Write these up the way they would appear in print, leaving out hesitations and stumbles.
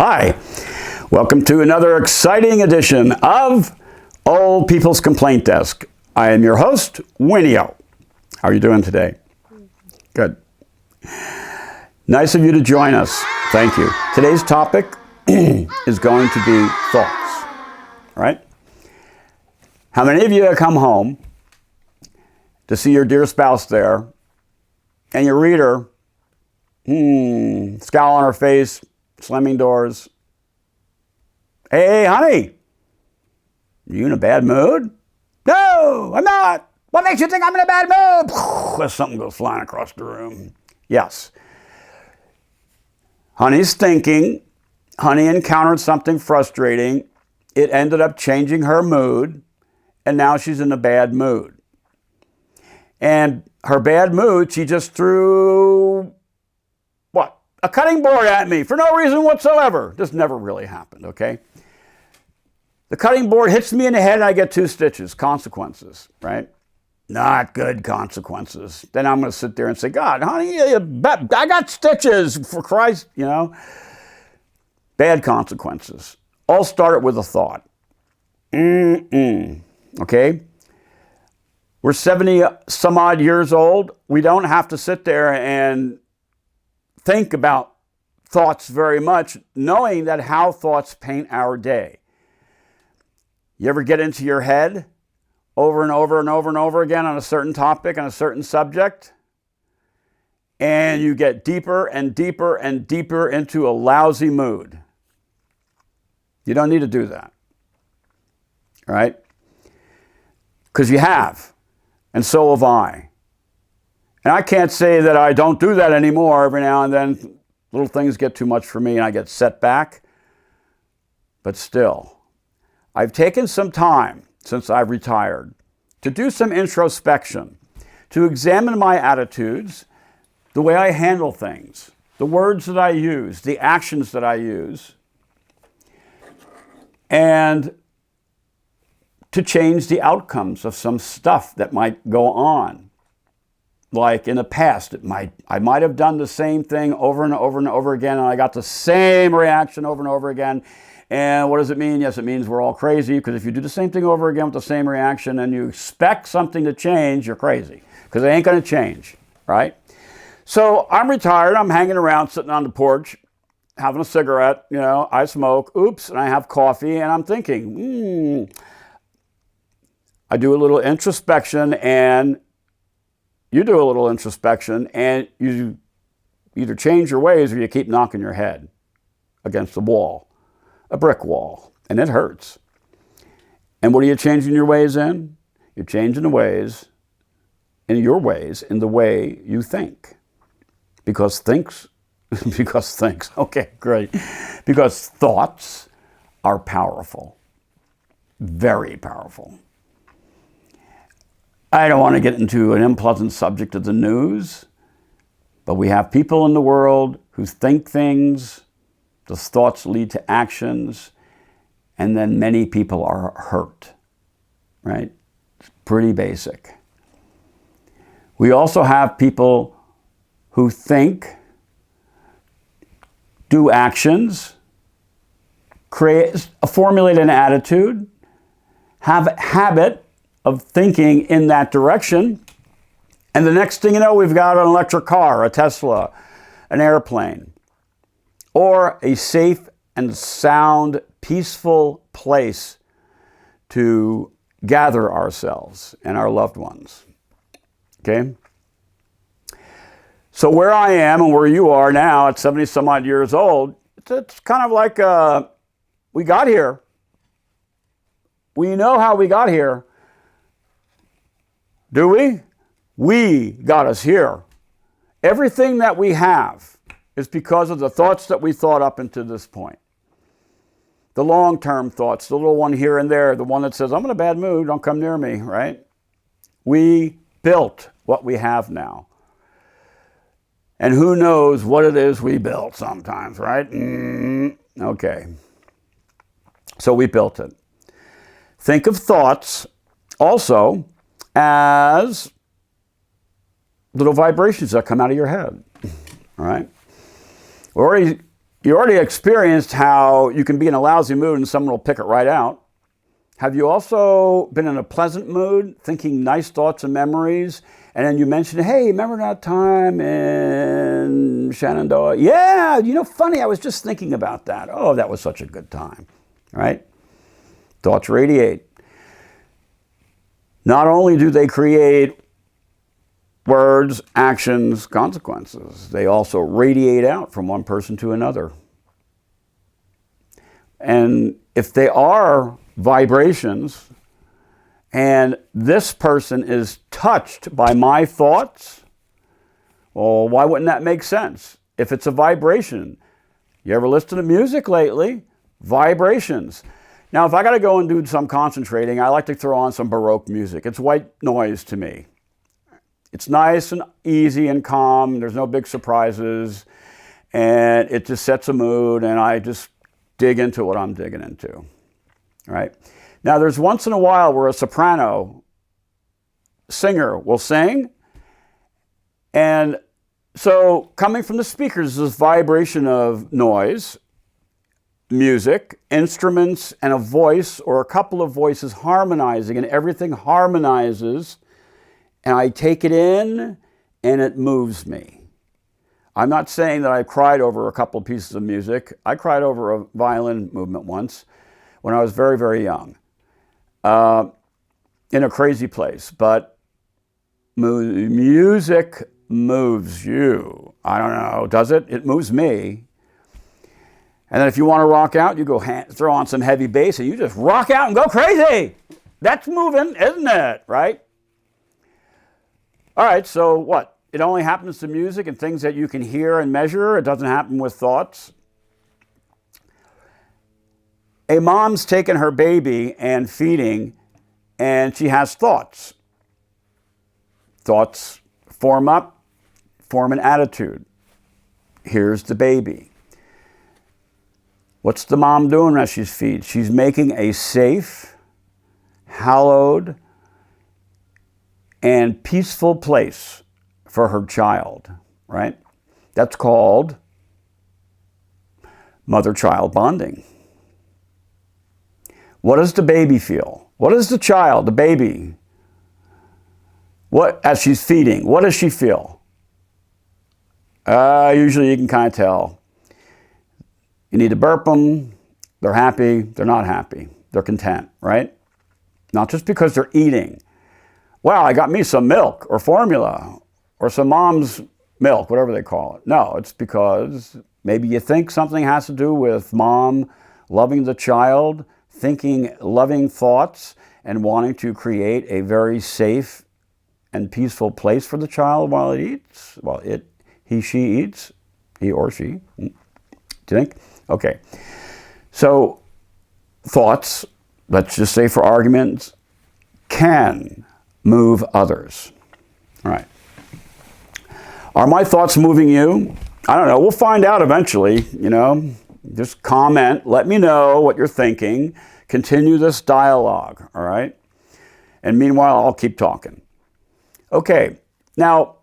Hi, welcome to another exciting edition of Old People's Complaint Desk. I am your host, Wayn-Yo. How are you doing today? Good. Nice of you to join us. Thank you. Today's topic is going to be thoughts, right? How many of you have come home to see your dear spouse there and you read her, scowl on her face, slamming doors. Hey, honey, you in a bad mood? No, I'm not. What makes you think I'm in a bad mood? Something goes flying across the room. Yes. Honey's thinking. Honey encountered something frustrating. It ended up changing her mood, and now she's in a bad mood. And her bad mood, she just threw, a cutting board at me for no reason whatsoever. This never really happened, okay? The cutting board hits me in the head and I get 2 stitches, consequences, right? Not good consequences. Then I'm going to sit there and say, God, honey, I got stitches, for Christ, Bad consequences. All started with a thought. Okay? We're 70 some odd years old. We don't have to sit there and think about thoughts very much, knowing that how thoughts paint our day. You ever get into your head over and over and over and over again on a certain topic, on a certain subject, and you get deeper and deeper and deeper into a lousy mood? You don't need to do that, right? Because you have, and so have I. And I can't say that I don't do that anymore. Every now and then, little things get too much for me and I get set back. But still, I've taken some time since I've retired to do some introspection, to examine my attitudes, the way I handle things, the words that I use, the actions that I use, and to change the outcomes of some stuff that might go on. Like in the past, I might have done the same thing over and over and over again, and I got the same reaction over and over again. And what does it mean? Yes, it means we're all crazy, because if you do the same thing over again with the same reaction and you expect something to change, you're crazy, because it ain't going to change, right? So I'm retired. I'm hanging around, sitting on the porch, having a cigarette. I smoke. Oops, and I have coffee, and I'm thinking, I do a little introspection, and you do a little introspection, and you either change your ways or you keep knocking your head against the wall, a brick wall, and it hurts. And what are you changing your ways in? You're changing the ways, in your ways, in the way you think. Because okay, great. Because thoughts are powerful, very powerful. I don't want to get into an unpleasant subject of the news, but we have people in the world who think things, those thoughts lead to actions, and then many people are hurt, right? It's pretty basic. We also have people who think, do actions, formulate an attitude, have a habit of thinking in that direction, and the next thing you know, we've got an electric car, a Tesla, an airplane, or a safe and sound, peaceful place to gather ourselves and our loved ones. Okay? So where I am and where you are now at 70 some odd years old, it's kind of like we got here. We know how we got here. Do we? We got us here. Everything that we have is because of the thoughts that we thought up until this point. The long-term thoughts, the little one here and there, the one that says, I'm in a bad mood, don't come near me, right? We built what we have now. And who knows what it is we built sometimes, right? Okay. So we built it. Think of thoughts also as little vibrations that come out of your head, all right? We already You already experienced how you can be in a lousy mood and someone will pick it right out. Have you also been in a pleasant mood, thinking nice thoughts and memories, and then you mention, hey, remember that time in Shenandoah? Yeah, funny, I was just thinking about that. Oh, that was such a good time, right? Thoughts radiate. Not only do they create words, actions, consequences, they also radiate out from one person to another. And if they are vibrations, and this person is touched by my thoughts, well, why wouldn't that make sense? If it's a vibration, you ever listen to music lately? Vibrations. Now, if I got to go and do some concentrating, I like to throw on some Baroque music. It's white noise to me. It's nice and easy and calm. There's no big surprises. And it just sets a mood, and I just dig into what I'm digging into. Right? Now, there's once in a while where a soprano singer will sing. And so coming from the speakers is this vibration of noise, music, instruments, and a voice or a couple of voices harmonizing, and everything harmonizes, and I take it in and it moves me. I'm not saying that I cried over a couple of pieces of music. I cried over a violin movement once when I was very, very young, in a crazy place, but music moves you. I don't know, does it? It moves me. And then if you want to rock out, you go throw on some heavy bass and you just rock out and go crazy. That's moving, isn't it? Right? All right, so what? It only happens to music and things that you can hear and measure. It doesn't happen with thoughts. A mom's taking her baby and feeding, and she has thoughts. Thoughts form an attitude. Here's the baby. What's the mom doing as she's feeding? She's making a safe, hallowed, and peaceful place for her child, right? That's called mother-child bonding. What does the baby feel? What does the child, the baby, as she's feeding, what does she feel? Usually you can kind of tell. You need to burp them. They're happy. They're not happy. They're content, right? Not just because they're eating. Wow, I got me some milk or formula or some mom's milk, whatever they call it. No, it's because maybe you think something has to do with mom loving the child, thinking loving thoughts, and wanting to create a very safe and peaceful place for the child while it eats. While she eats, he or she. Do you think? Okay. So thoughts, let's just say for arguments, can move others. All right. Are my thoughts moving you? I don't know. We'll find out eventually, Just comment. Let me know what you're thinking. Continue this dialogue, all right? And meanwhile, I'll keep talking. Okay. Now,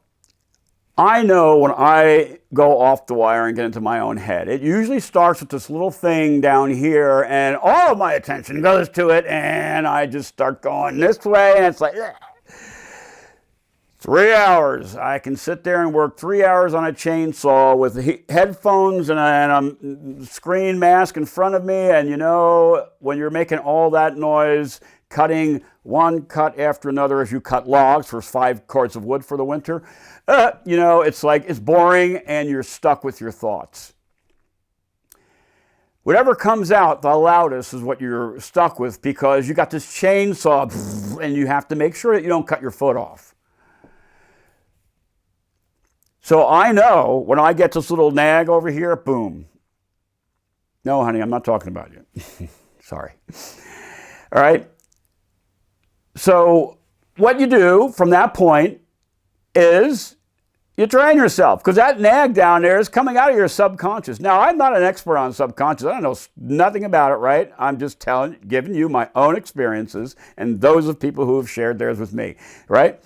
I know when I go off the wire and get into my own head, it usually starts with this little thing down here, and all of my attention goes to it, and I just start going this way, and it's like, ugh. 3 hours. I can sit there and work 3 hours on a chainsaw with headphones and a screen mask in front of me. And when you're making all that noise, cutting one cut after another as you cut logs for 5 cords of wood for the winter, it's like it's boring and you're stuck with your thoughts. Whatever comes out the loudest is what you're stuck with because you got this chainsaw and you have to make sure that you don't cut your foot off. So I know when I get this little nag over here, boom. No, honey, I'm not talking about you. Sorry. All right. So what you do from that point is you train yourself because that nag down there is coming out of your subconscious. Now, I'm not an expert on subconscious. I don't know nothing about it, right? I'm just giving you my own experiences and those of people who have shared theirs with me, right?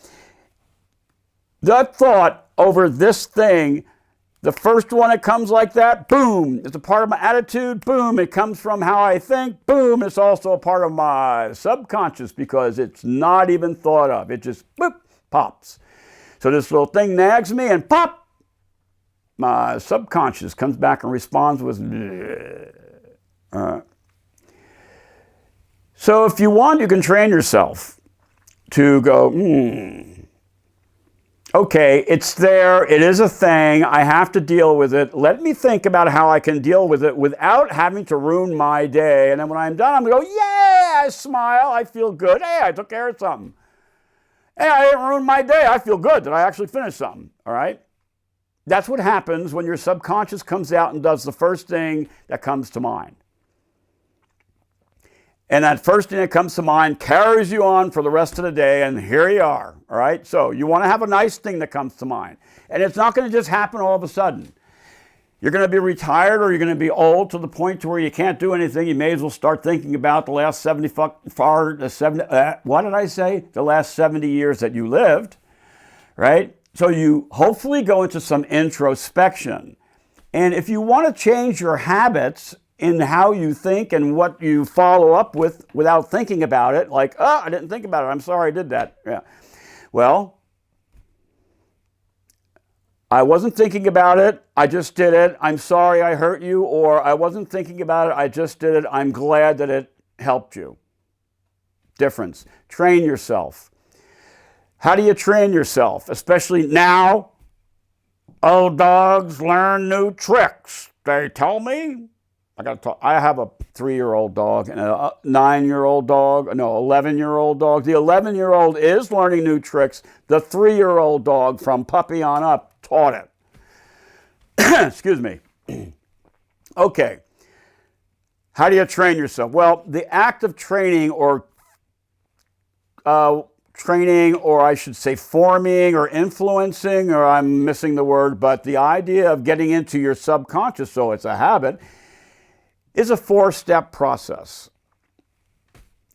That thought over this thing The first one that comes like that, boom, it's a part of my attitude, boom, it comes from how I think, boom, it's also a part of my subconscious because it's not even thought of. It just, boop, pops. So this little thing nags me and pop, my subconscious comes back and responds with, So if you want, you can train yourself to go, okay, it's there, it is a thing, I have to deal with it. Let me think about how I can deal with it without having to ruin my day. And then when I'm done, I'm going to go, yeah, I smile, I feel good. Hey, I took care of something. Hey, I didn't ruin my day. I feel good that I actually finished something, all right? That's what happens when your subconscious comes out and does the first thing that comes to mind. And that first thing that comes to mind carries you on for the rest of the day, and here you are, all right? So you want to have a nice thing that comes to mind. And it's not going to just happen all of a sudden. You're going to be retired or you're going to be old to the point to where you can't do anything. You may as well start thinking about the last the last 70 years that you lived, right? So you hopefully go into some introspection. And if you want to change your habits in how you think and what you follow up with without thinking about it, like, oh, I didn't think about it, I'm sorry I did that. Yeah. Well, I wasn't thinking about it, I just did it, I'm sorry I hurt you, or I wasn't thinking about it, I just did it, I'm glad that it helped you. Difference. Train yourself. How do you train yourself? Especially now, old dogs learn new tricks. They tell me. I have a 3-year-old dog and a 9-year-old dog, no, 11-year-old dog. The 11-year-old is learning new tricks. The 3-year-old dog from puppy on up taught it. Excuse me. Okay. How do you train yourself? Well, the act of training or I should say forming or influencing, or I'm missing the word, but the idea of getting into your subconscious, so it's a habit, is a 4-step process.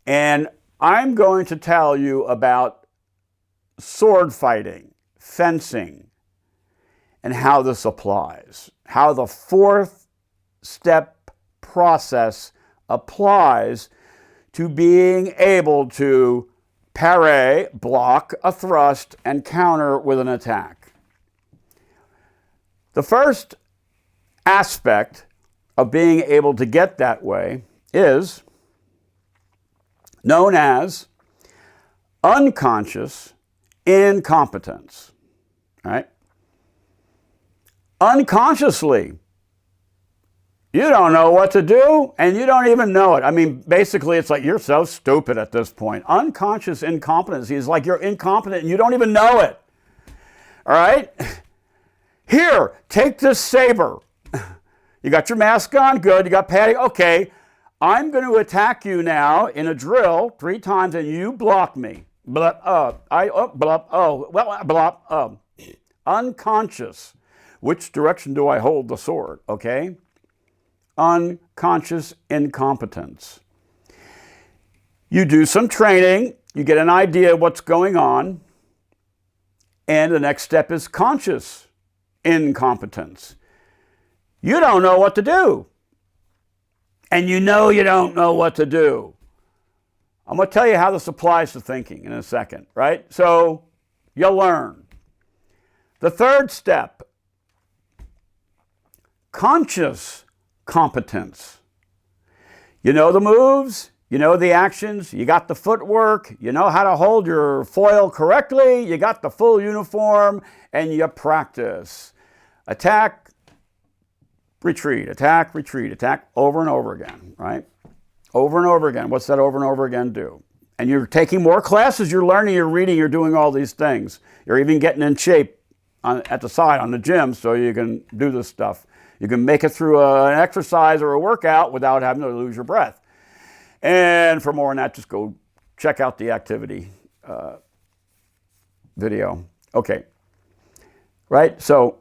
And I'm going to tell you about sword fighting, fencing, and how this applies. How the 4th-step process applies to being able to parry, block a thrust, and counter with an attack. The first aspect of being able to get that way is known as unconscious incompetence. Right? Unconsciously, you don't know what to do and you don't even know it. I mean, basically, it's like you're so stupid at this point. Unconscious incompetency is like you're incompetent and you don't even know it. All right? Here, take this saber. You got your mask on, good. You got padding, okay. I'm going to attack you now in a drill 3 times, and you block me. Unconscious. Which direction do I hold the sword? Okay. Unconscious incompetence. You do some training. You get an idea of what's going on, and the next step is conscious incompetence. You don't know what to do. And you know you don't know what to do. I'm going to tell you how this applies to thinking in a second, right? So you'll learn. The 3rd step, conscious competence. You know the moves, you know the actions, you got the footwork, you know how to hold your foil correctly, you got the full uniform, and you practice. Attack, retreat, attack, over and over again, right? Over and over again. What's that over and over again do? And you're taking more classes, you're learning, you're reading, you're doing all these things. You're even getting in shape at the side on the gym so you can do this stuff. You can make it through an exercise or a workout without having to lose your breath. And for more on that, just go check out the activity video. Okay, right? So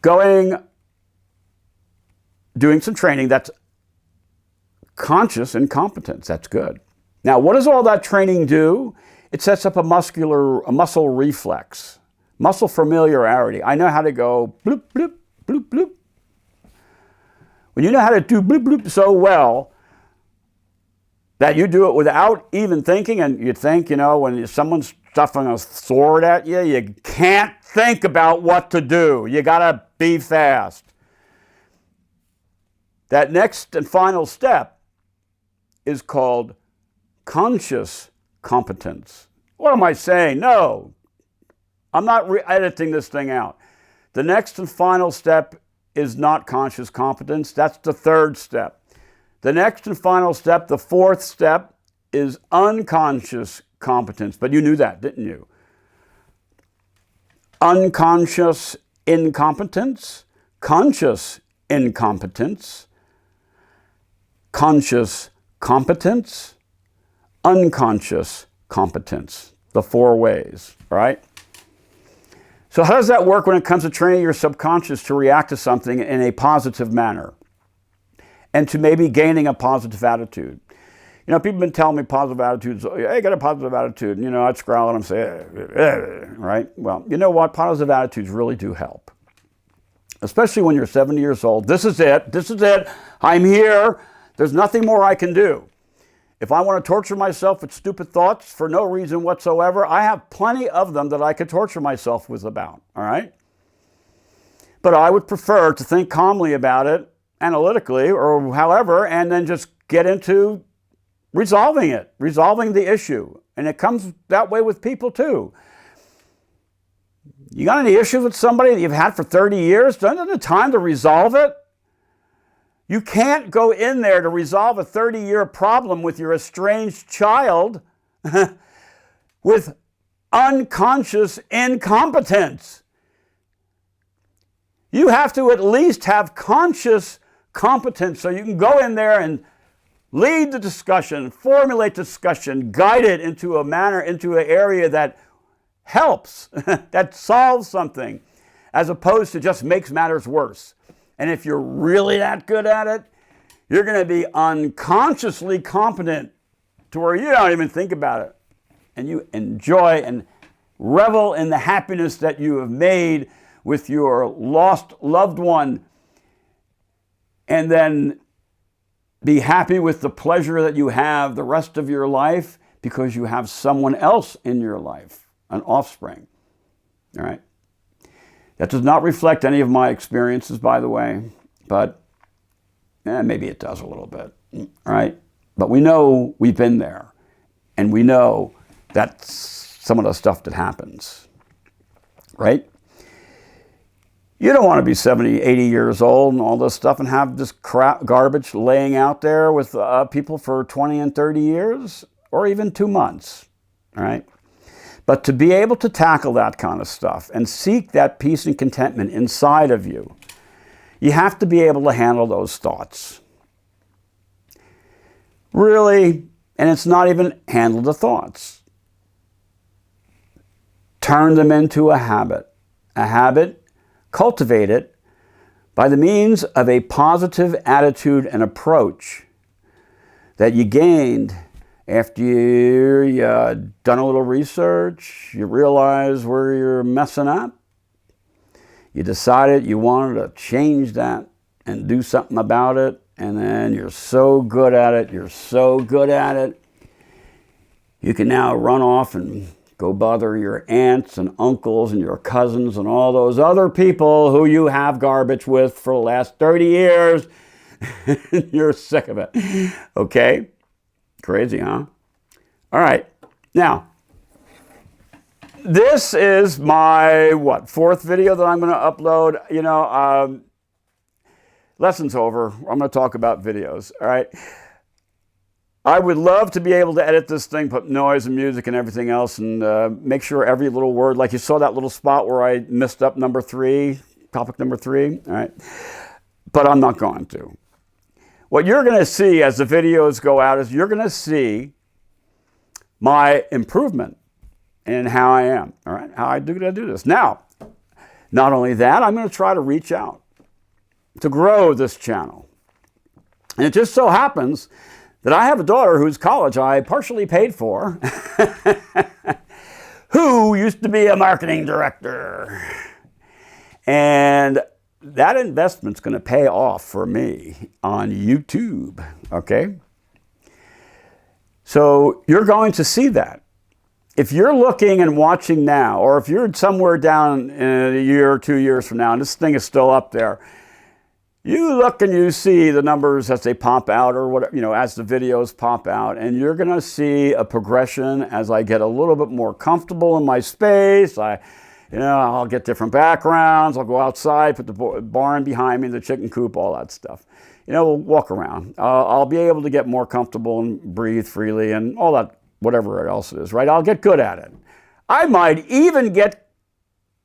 doing some training, that's conscious incompetence. That's good. Now, what does all that training do? It sets up a muscle reflex, muscle familiarity. I know how to go bloop, bloop, bloop, bloop, bloop. When you know how to do bloop, bloop so well that you do it without even thinking, and you think, you know, when someone's stuffing a sword at you, you can't think about what to do. You got to be fast. That next and final step is called conscious competence. What am I saying? No, I'm not editing this thing out. The next and final step is not conscious competence. That's the third step. The next and final step, the fourth step, is unconscious competence. But you knew that, didn't you? Unconscious incompetence, conscious incompetence, conscious competence, unconscious competence. The four ways, right? So how does that work when it comes to training your subconscious to react to something in a positive manner and to maybe gaining a positive attitude? You know, people have been telling me positive attitudes, hey, get a positive attitude. And, you know, I'd growl at them and say, right? Well, you know what? Positive attitudes really do help. Especially when you're 70 years old. This is it. This is it. I'm here. There's nothing more I can do. If I want to torture myself with stupid thoughts for no reason whatsoever, I have plenty of them that I could torture myself with about, all right? But I would prefer to think calmly about it, analytically, or however, and then just get into resolving it, resolving the issue. And it comes that way with people too. You got any issues with somebody that you've had for 30 years? Don't you have the time to resolve it? You can't go in there to resolve a 30-year problem with your estranged child with unconscious incompetence. You have to at least have conscious competence so you can go in there and lead the discussion, formulate discussion, guide it into a manner, into an area that helps, that solves something, as opposed to just makes matters worse. And if you're really that good at it, you're going to be unconsciously competent to where you don't even think about it. And you enjoy and revel in the happiness that you have made with your lost loved one. And then be happy with the pleasure that you have the rest of your life because you have someone else in your life, an offspring. All right? That does not reflect any of my experiences, by the way, but maybe it does a little bit, all right? But we know we've been there, and we know that's some of the stuff that happens, right? You don't want to be 70, 80 years old and all this stuff and have this crap garbage laying out there with people for 20 and 30 years or even 2 months, all right? But to be able to tackle that kind of stuff and seek that peace and contentment inside of you, you have to be able to handle those thoughts. Really, and it's not even handle the thoughts. Turn them into a habit. A habit, cultivate it by the means of a positive attitude and approach that you gained after you done a little research, you realize where you're messing up. You decided you wanted to change that and do something about it, and then you're so good at it, you can now run off and go bother your aunts and uncles and your cousins and all those other people who you have garbage with for the last 30 years. You're sick of it. Okay? Crazy, huh? All right. Now, this is my, fourth video that I'm going to upload. You know, lesson's over. I'm going to talk about videos, all right? I would love to be able to edit this thing, put noise and music and everything else, and make sure every little word, like you saw that little spot where I messed up number 3, topic number 3, all right? But I'm not going to. What you're going to see as the videos go out is you're going to see my improvement in how I am, all right? How I do this. Now, not only that, I'm going to try to reach out to grow this channel. And it just so happens that I have a daughter whose college I partially paid for, who used to be a marketing director. And that investment's going to pay off for me on YouTube, okay? So you're going to see that. If you're looking and watching now, or if you're somewhere down in a year or 2 years from now, and this thing is still up there, you look and you see the numbers as they pop out, or whatever, as the videos pop out, and you're going to see a progression as I get a little bit more comfortable in my space. I'll get different backgrounds. I'll go outside, put the barn behind me, the chicken coop, all that stuff. We'll walk around. I'll be able to get more comfortable and breathe freely and all that, whatever else it is, right? I'll get good at it. I might even get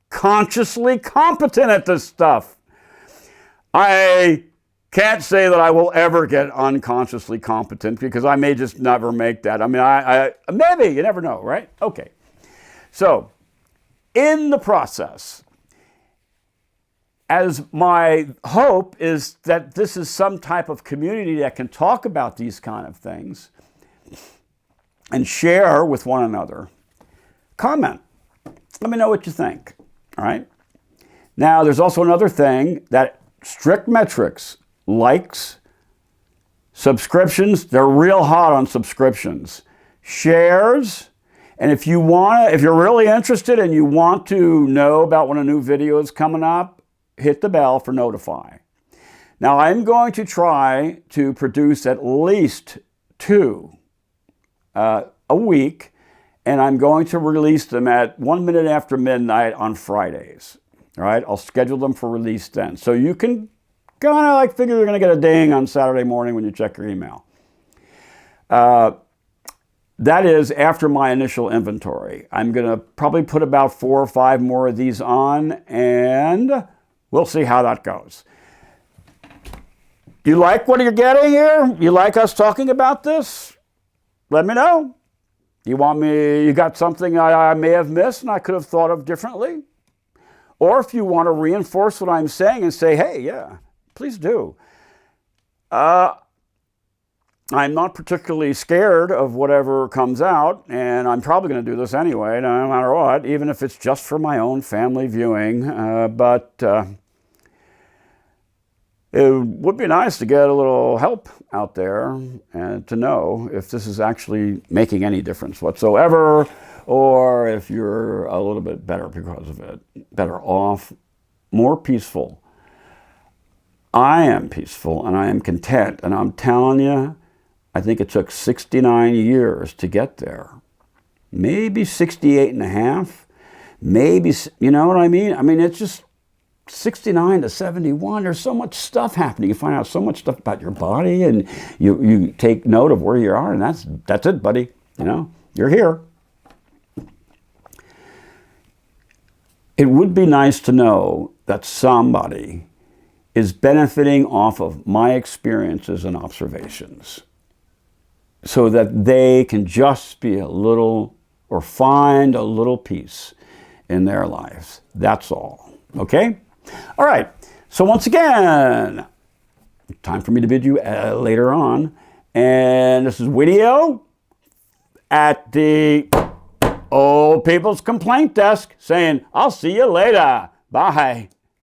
consciously competent at this stuff. I can't say that I will ever get unconsciously competent because I may just never make that. I mean, I maybe, you never know, right? Okay. So, in the process, as my hope is that this is some type of community that can talk about these kind of things and share with one another, comment. Let me know what you think, all right? Now, there's also another thing, that strict metrics, likes, subscriptions, they're real hot on subscriptions, shares. And if you're really interested and you want to know about when a new video is coming up, hit the bell for notify. Now, I'm going to try to produce at least 2 a week, and I'm going to release them at 1 minute after midnight on Fridays. All right, I'll schedule them for release then. So you can kind of figure you're going to get a ding on Saturday morning when you check your email. That is after my initial inventory. I'm going to probably put about 4 or 5 more of these on, and we'll see how that goes. You like what you're getting here? You like us talking about this? Let me know. You got something I may have missed and I could have thought of differently? Or if you want to reinforce what I'm saying and say, hey, yeah, please do. I'm not particularly scared of whatever comes out, and I'm probably going to do this anyway, no matter what, even if it's just for my own family viewing. But it would be nice to get a little help out there and to know if this is actually making any difference whatsoever, or if you're a little bit better because of it, better off, more peaceful. I am peaceful and I am content, and I'm telling you, I think it took 69 years to get there. Maybe 68 and a half. Maybe, you know what I mean? I mean, it's just 69 to 71. There's so much stuff happening. You find out so much stuff about your body, and you take note of where you are, and that's it, buddy. You're here. It would be nice to know that somebody is benefiting off of my experiences and observations, so that they can just be a little, or find a little peace in their lives. That's all. Okay? All right. So once again, time for me to bid you later on. And this is Wayn-Yo at the Old People's Complaint Desk saying, I'll see you later. Bye.